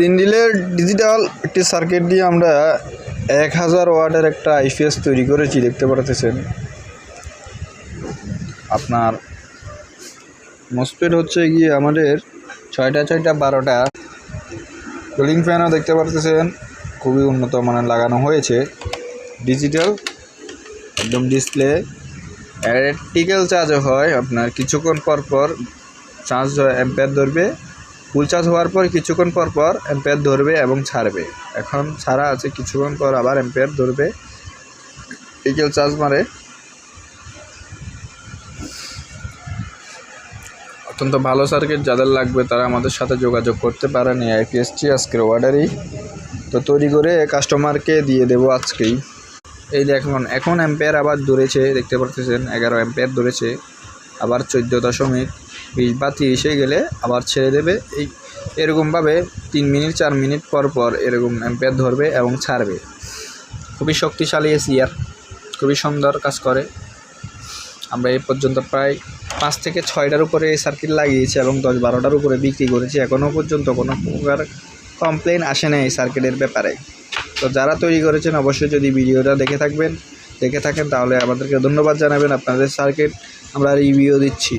3 রিলের ডিজিটাল একটি সার্কিট দিয়ে আমরা 1000 ওয়াটের একটা আইপিএস তৈরি করেছি। দেখতে পারতেছেন আপনার মসফেট হচ্ছে গিয়ে আমাদের 6টা 12টা। কুলিং ফ্যানও দেখতে পারতেছেন খুবই উন্নত মানের লাগানো হয়েছে। ডিজিটাল একদম ডিসপ্লে। ইলেকট্রিক্যাল চার্জও হয় আপনার কিছুক্ষণ পর চার্জ অ্যাম্পিয়ার ধরবে। ফুল চার্জ হওয়ার পর কিছুক্ষণ পর অ্যাম্পিয়ার ধরবে এবং ছাড়বে। এখন ছাড়া আছে, কিছুক্ষণ পর আবার অ্যাম্পিয়ার ধরবে। ইলেকট্রিক্যাল চার্জ মারে। অত্যন্ত ভালো সার্কিট, যাদের লাগবে তারা আমাদের সাথে যোগাযোগ করতে পারেন। এই আইপিএসটি আজকের অর্ডারই তো তৈরি করে কাস্টমারকে দিয়ে দেবো আজকেই। এই দেখুন এখন অ্যাম্পিয়ার আবার ধরেছে, দেখতে পাচ্ছেন 11 অ্যাম্পিয়ার ধরেছে। আবার 14.20 বা 30 গেলে আবার ছেড়ে দেবে। এরকমভাবে 3 মিনিট 4 মিনিট পর এরকম অ্যাম্পিয়ার ধরবে এবং ছাড়বে। খুবই শক্তিশালী এসিআর, খুবই সুন্দর কাজ করে। আমরা এই পর্যন্ত প্রায় 5 থেকে 6টার উপরে এই সার্কিট লাগিয়েছি এবং 10-12টার উপরে বিক্রি করেছি। এখনও পর্যন্ত কোনো প্রকার কমপ্লেন আসে না এই সার্কিটের ব্যাপারে। তো যারা তৈরি করেছেন অবশ্যই যদি ভিডিওটা দেখে থাকেন তাহলে আমাদেরকে ধন্যবাদ জানাবেন। আপনাদের সার্কিট আমরা রিভিউ দিচ্ছি।